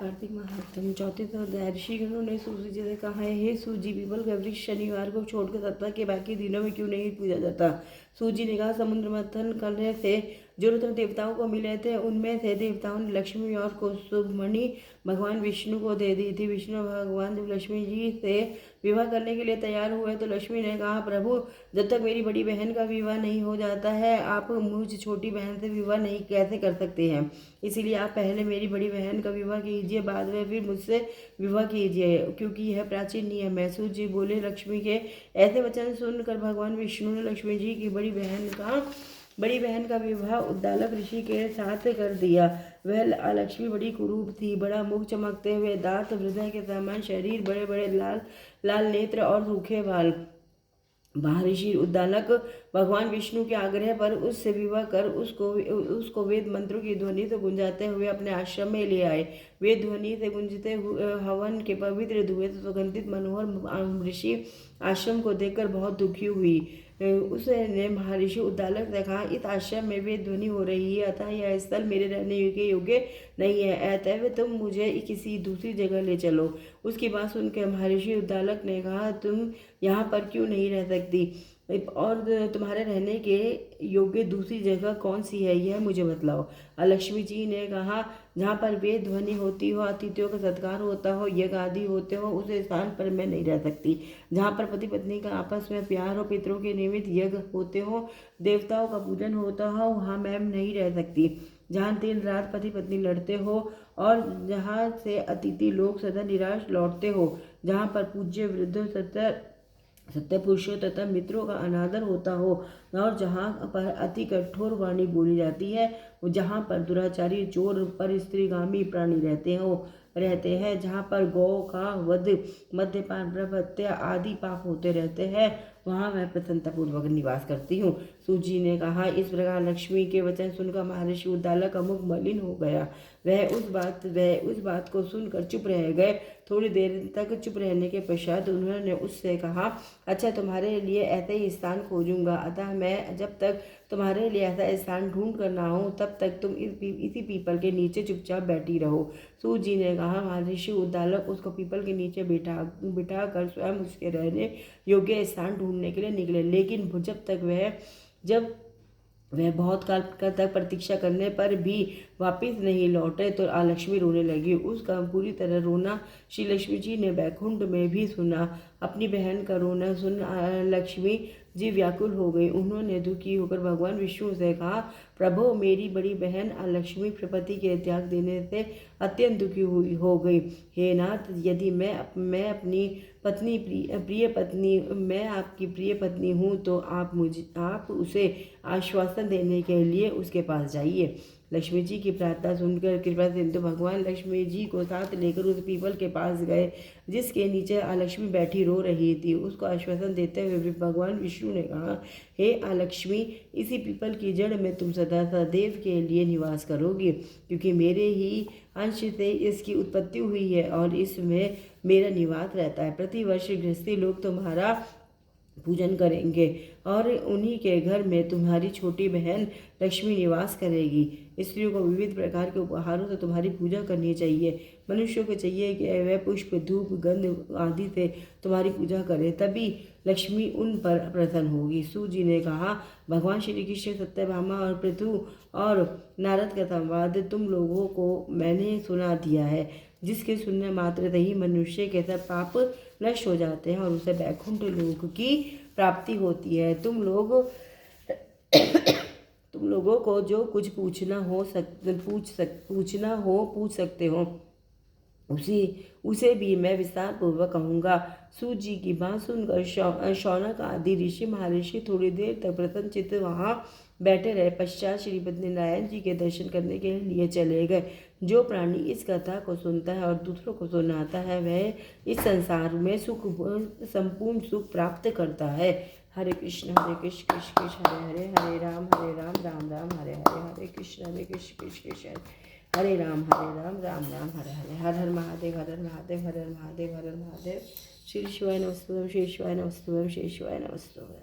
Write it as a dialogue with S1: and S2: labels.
S1: कार्तिक महात्म चौथे अध्याय। ऋषिगणों ने सूर्य जी से कहा है, हे सूजी, पीपल का वृक्ष शनिवार को छोड़कर सप्ताह के बाकी दिनों में क्यों नहीं पूजा जाता? सूजी ने कहा, समुद्र मंथन करने से जो रत्न देवताओं को मिले थे उनमें से देवताओं ने लक्ष्मी और कौस्तुभमणि भगवान विष्णु को दे दी थी। विष्णु भगवान जब लक्ष्मी जी से विवाह करने के लिए तैयार हुए तो लक्ष्मी ने कहा, प्रभु, जब तक मेरी बड़ी बहन का विवाह नहीं हो जाता है आप मुझ छोटी बहन से विवाह नहीं कैसे कर सकते हैं? इसीलिए आप पहले मेरी बड़ी बहन का विवाह कीजिए, बाद में फिर मुझसे विवाह कीजिए, क्योंकि यह प्राचीन नियम है। सूर्य जी बोले, लक्ष्मी के ऐसे वचन सुनकर भगवान विष्णु ने लक्ष्मी जी की बड़ी बहन का विवाह उद्दालक ऋषि के साथ कर दिया। वह लक्ष्मी बड़ी कुरूप थी, बड़ा मुख, चमकते हुए दांत, हृदय के समान शरीर, बड़े बड़े लाल लाल नेत्र और सूखे बाल। महर्षि उद्दालक भगवान विष्णु के आग्रह पर उससे विवाह कर उसको वेद मंत्रों की ध्वनि से गुंजाते हुए अपने आश्रम में ले आए। वे ध्वनि से गुंजते हुए हवन के पवित्र धुएं से सुगंधित मनोहर ऋषि आश्रम को देखकर बहुत दुखी हुई। उसने महर्षि उद्दालक से कहा, इस आश्रम में वे ध्वनि हो रही है, अतः यह स्थल मेरे रहने के योग्य नहीं है, अतएव तुम मुझे किसी दूसरी जगह ले चलो। उसकी बात सुनकर महर्षि उद्दालक ने कहा, तुम यहाँ पर क्यों नहीं रह सकती और तुम्हारे रहने के योग्य दूसरी जगह कौन सी है, यह मुझे बतलाओ। लक्ष्मी जी ने कहा, जहाँ पर वेद ध्वनि होती हो, अतिथियों का सत्कार होता हो, यज्ञ आदि होते हो, उस स्थान पर मैं नहीं रह सकती। जहाँ पर पति पत्नी का आपस में प्यार हो, पितरों के निमित्त यज्ञ होते हो, देवताओं का पूजन होता हो, वहाँ मैं नहीं रह सकती। जहाँ दिन रात पति पत्नी लड़ते हो और जहाँ से अतिथि लोग सदा निराश लौटते हो, जहाँ पर पूज्य वृद्ध सत्य पुरुषों तथा मित्रों का अनादर होता हो और जहाँ पर अति कठोर वाणी बोली जाती है, जहाँ पर दुराचारी, चोर, पर स्त्रीगामी प्राणी रहते हैं, जहाँ पर गौ का वध, मद्यपान, ब्रह्महत्या आदि पाप होते रहते हैं, वहाँ मैं प्रसन्नतापूर्वक निवास करती हूँ। सूजी ने कहा, इस प्रकार लक्ष्मी के वचन सुनकर महर्षि उद्दालक का मुख मलिन हो गया। वह उस बात को सुनकर चुप रह गए। थोड़ी देर तक चुप रहने के पश्चात उन्होंने उससे कहा, अच्छा, तुम्हारे लिए ऐसा ही स्थान खोजूंगा, अतः मैं जब तक तुम्हारे लिए ऐसा स्थान ढूंढ कर ना हो तब तक तुम इसी पीपल के नीचे चुपचाप बैठी रहो। सूजी ने कहा, महर्षि उद्दालक उसको पीपल के नीचे बिठा कर स्वयं उसके रहने योग्य स्थान ढूंढने के लिए निकले, लेकिन जब वह बहुत काल तक प्रतीक्षा करने पर भी वापस नहीं लौटे तो लक्ष्मी रोने लगी। उसका पूरी तरह रोना श्री लक्ष्मी जी ने बैकुंठ में भी सुना। अपनी बहन का रोना सुन लक्ष्मी जी व्याकुल हो गई। उन्होंने दुखी होकर भगवान विष्णु से कहा, प्रभु, मेरी बड़ी बहन लक्ष्मी पति के त्याग देने से अत्यंत दुखी हो गई। हे नाथ, यदि मैं अपनी पत्नी मैं आपकी प्रिय पत्नी हूँ तो आप उसे आश्वासन देने के लिए उसके पास जाइए। लक्ष्मी जी की प्रार्थना सुनकर कृपा सिंधु भगवान लक्ष्मी जी को साथ लेकर उस पीपल के पास गए जिसके नीचे लक्ष्मी बैठी रो रही थी। उसको आश्वासन देते हुए भगवान विष्णु ने कहा, हे लक्ष्मी, इसी पीपल की जड़ में तुम सदैव के लिए निवास करोगी, क्योंकि मेरे ही अंश से इसकी उत्पत्ति हुई है और इसमें मेरा निवास रहता है। प्रतिवर्ष गृहस्थी लोग तुम्हारा पूजन करेंगे और उन्हीं के घर में तुम्हारी छोटी बहन लक्ष्मी निवास करेगी। स्त्रियों को विविध प्रकार के उपहारों से तुम्हारी पूजा करनी चाहिए। मनुष्यों को चाहिए कि वह पुष्प, धूप, गंध आदि से तुम्हारी पूजा करें, तभी लक्ष्मी उन पर प्रसन्न होगी। सूजी ने कहा, भगवान श्री कृष्ण, सत्यभामा और पृथु और नारद का संवाद तुम लोगों को मैंने सुना दिया है, जिसके सुनने मात्र से ही मनुष्य के सब पाप नष्ट हो जाते हैं और उसे बैकुंठ लोक की प्राप्ति होती है। तुम लोगों को जो कुछ पूछ सकते हो उसे भी मैं विस्तार पूर्वक कहूँगा। सूजी की बात सुनकर शौनक आदि ऋषि महर्षि थोड़ी देर तक प्रसन्नचित्त वहाँ बैठे रहे। पश्चात श्रीपति नारायण जी के दर्शन करने के लिए चले गए। जो प्राणी इस कथा को सुनता है और दूसरों को सुनाता है, वह इस संसार में संपूर्ण सुख प्राप्त करता है। हरे कृष्ण कृष्ण कृष्ण हरे हरे, हरे राम राम राम हरे हरे, हरे कृष्ण कृष्ण कृष्ण हरे राम राम राम हरे हरे। हर हर महादेव, हर हर महादेव, हर हर महादेव, हर हर महादेव। श्री शिवाय नमस्तुभ्यं, श्री शिवाय नमस्तुभ्यं, श्री शिवाय नमस्तुभ्यं।